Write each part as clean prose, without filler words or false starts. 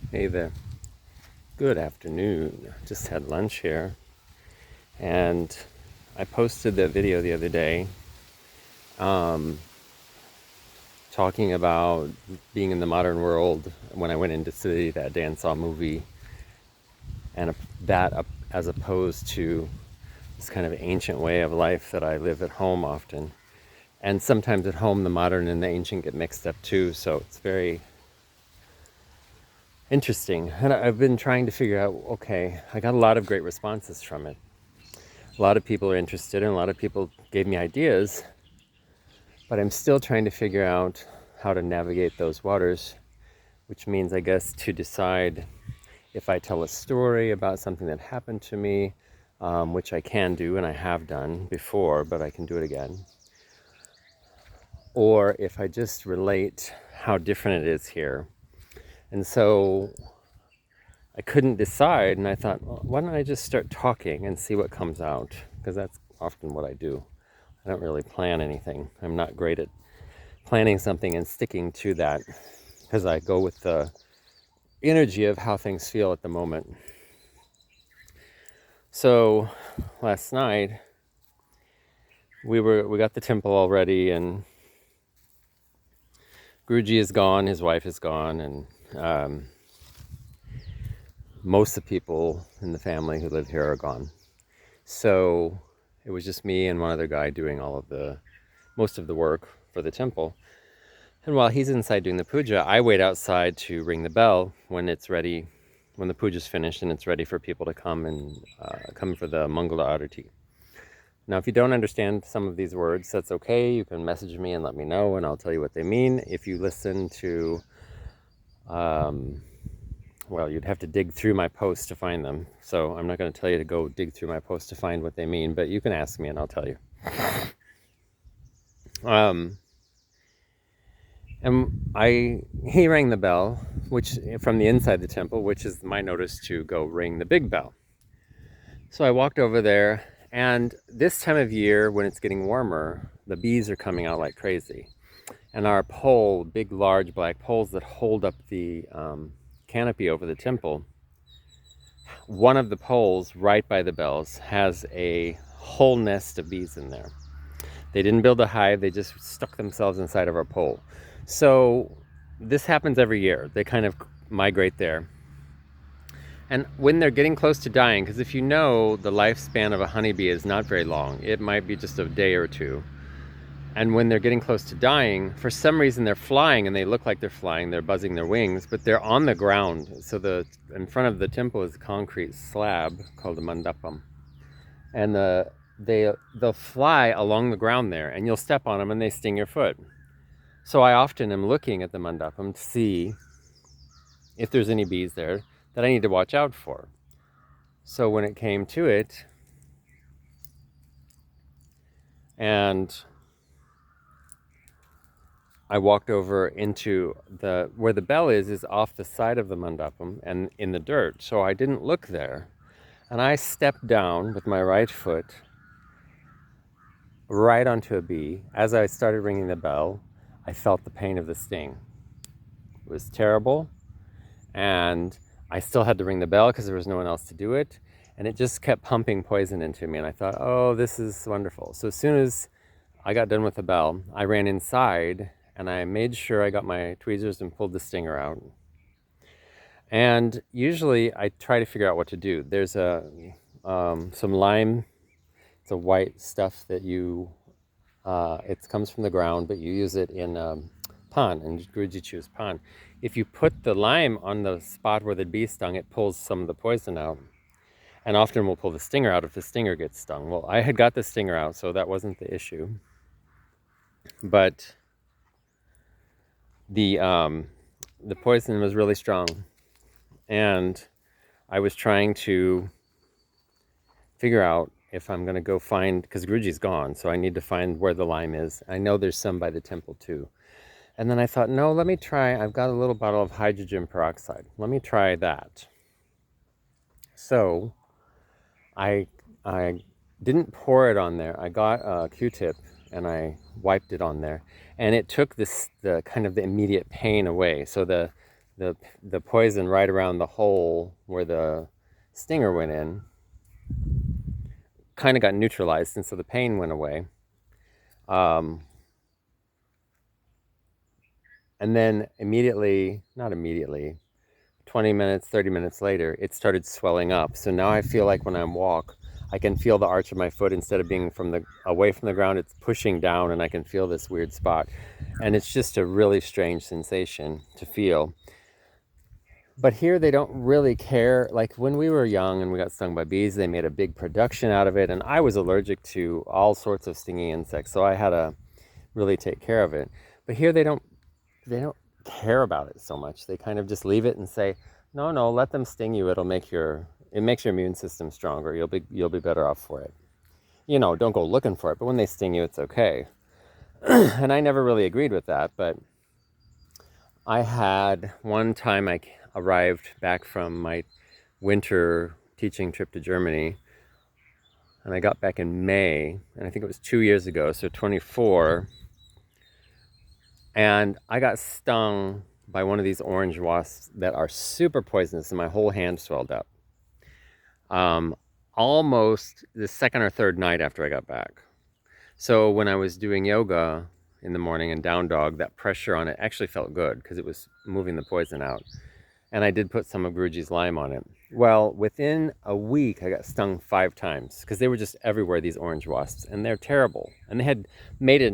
Hey there. Good afternoon. Just had lunch here, and I posted the video the other day um, talking about being in the modern world when I went in to see that Dan Saw movie, and as opposed to this kind of ancient way of life that I live at home often. And sometimes at home, the modern and the ancient get mixed up too, so it's very interesting. And I've been trying to figure out, okay, I got a lot of great responses from it. A lot of people are interested, and a lot of people gave me ideas, but I'm still trying to figure out how to navigate those waters, which means, I guess, to decide if I tell a story about something that happened to me, which I can do and I have done before, but I can do it again, or if I just relate how different it is here. And so I couldn't decide, and I thought, well, why don't I just start talking and see what comes out? Because that's often what I do. I don't really plan anything. I'm not great at planning something and sticking to that because I go with the energy of how things feel at the moment. So last night we got the temple all ready, and Guruji is gone, his wife is gone, and most of the people in the family who live here are gone. So it was just me and one other guy doing most of the work for the temple. And while he's inside doing the puja, I wait outside to ring the bell when it's ready, when the puja's finished and it's ready for people to come and come for the Mangala Arati. Now, if you don't understand some of these words, that's okay. You can message me and let me know, and I'll tell you what they mean. If you listen to, well, you'd have to dig through my post to find them. So I'm not going to tell you to go dig through my post to find what they mean, but you can ask me and I'll tell you. Um, And he rang the bell, which from the inside the temple, which is my notice to go ring the big bell. So I walked over there, and this time of year, when it's getting warmer, the bees are coming out like crazy. And our pole, big, large black poles that hold up the canopy over the temple, one of the poles right by the bells has a whole nest of bees in there. They didn't build a hive, they just stuck themselves inside of our pole. So this happens every year. They kind of migrate there. And when they're getting close to dying, because if you know the lifespan of a honeybee is not very long, it might be just a day or two. And when they're getting close to dying, for some reason they're flying and they look like they're flying, they're buzzing their wings, but they're on the ground. So in front of the temple is a concrete slab called a mandapam. And they'll fly along the ground there, and you'll step on them and they sting your foot. So I often am looking at the mandapam to see if there's any bees there that I need to watch out for. So when it came to it, and I walked over into where the bell is off the side of the mandapam and in the dirt. So I didn't look there. And I stepped down with my right foot right onto a bee. As I started ringing the bell, I felt the pain of the sting. It was terrible. And I still had to ring the bell because there was no one else to do it. And it just kept pumping poison into me. And I thought, oh, this is wonderful. So as soon as I got done with the bell, I ran inside and I made sure I got my tweezers and pulled the stinger out. And usually I try to figure out what to do. There's some lime. It's a white stuff that it comes from the ground, but you use it in pan, and Guruji chews pan. If you put the lime on the spot where the bee stung, it pulls some of the poison out. And often we'll pull the stinger out if the stinger gets stung. Well, I had got the stinger out, so that wasn't the issue. But the poison was really strong. And I was trying to figure out if I'm going to go find, because Guruji's gone, so I need to find where the lime is. I know there's some by the temple too. And then I thought, no, let me try, I've got a little bottle of hydrogen peroxide. Let me try that. So I didn't pour it on there. I got a Q-tip and I wiped it on there. And it took the kind of the immediate pain away. So the the poison right around the hole where the stinger went in kind of got neutralized, and so the pain went away. And then immediately, not immediately, 20 minutes, 30 minutes later, it started swelling up. So now I feel like when I walk, I can feel the arch of my foot. Instead of being away from the ground, it's pushing down, and I can feel this weird spot. And it's just a really strange sensation to feel. But here they don't really care. Like when we were young and we got stung by bees, they made a big production out of it, and I was allergic to all sorts of stinging insects, so I had to really take care of it. But here they don't care about it so much. They kind of just leave it and say, no, let them sting you. It makes your immune system stronger. You'll be better off for it. Don't go looking for it, but when they sting you, it's okay. And I never really agreed with that, but I had one time I arrived back from my winter teaching trip to Germany, and I got back in May, and I think it was 2 years ago, so 24, and I got stung by one of these orange wasps that are super poisonous, and my whole hand swelled up. Almost the second or third night after I got back. So when I was doing yoga in the morning and down dog, that pressure on it actually felt good because it was moving the poison out. And I did put some of Guruji's lime on it. Well, within a week, I got stung 5 times because they were just everywhere, these orange wasps, and they're terrible. And they had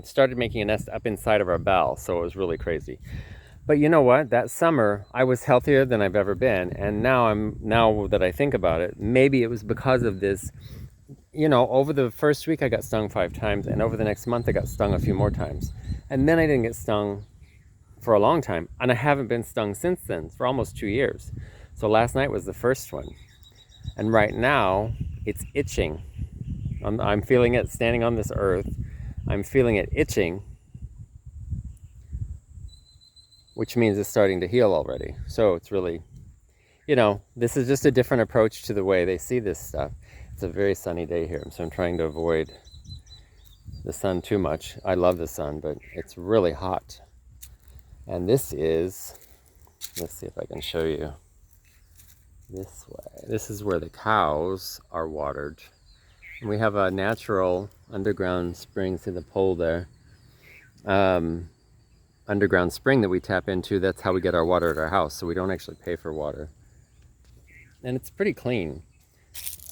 started making a nest up inside of our bell, so it was really crazy. But you know what? That summer, I was healthier than I've ever been. And now that I think about it, maybe it was because of this. Over the first week, I got stung 5 times, and over the next month, I got stung a few more times. And then I didn't get stung for a long time, and I haven't been stung since then, for almost 2 years. So last night was the first one. And right now, it's itching. I'm feeling it standing on this earth. I'm feeling it itching, which means it's starting to heal already. So it's really, this is just a different approach to the way they see this stuff. It's a very sunny day here, so I'm trying to avoid the sun too much. I love the sun, but it's really hot. And this is, let's see if I can show you this way. This is where the cows are watered. And we have a natural underground spring, see the pole there? Underground spring that we tap into. That's how we get our water at our house, so we don't actually pay for water. And it's pretty clean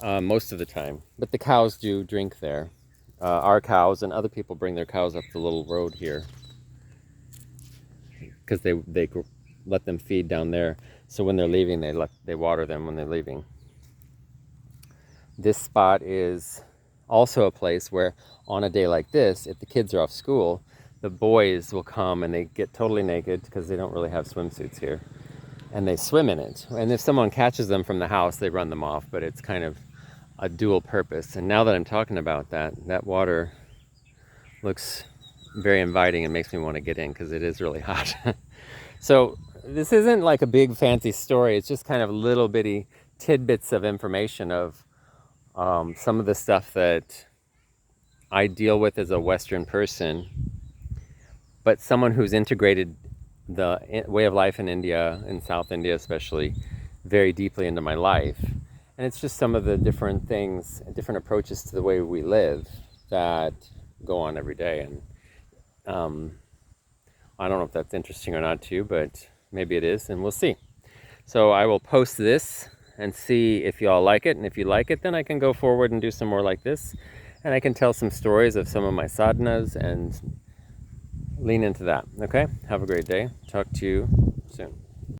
most of the time. But the cows do drink there. Our cows and other people bring their cows up the little road here, because they let them feed down there. So when they're leaving, they water them when they're leaving. This spot is also a place where on a day like this, if the kids are off school, the boys will come and they get totally naked because they don't really have swimsuits here, and they swim in it. And if someone catches them from the house, they run them off, but it's kind of a dual purpose. And now that I'm talking about that water looks very inviting and makes me want to get in because it is really hot. So this isn't like a big fancy story. It's just kind of little bitty tidbits of information of some of the stuff that I deal with as a Western person, but someone who's integrated the way of life in India, in South India especially, very deeply into my life. And it's just some of the different things, different approaches to the way we live that go on every day. And I don't know if that's interesting or not to you, but maybe it is, and we'll see. So I will post this and see if you all like it. And if you like it, then I can go forward and do some more like this. And I can tell some stories of some of my sadhanas and lean into that. Okay? Have a great day. Talk to you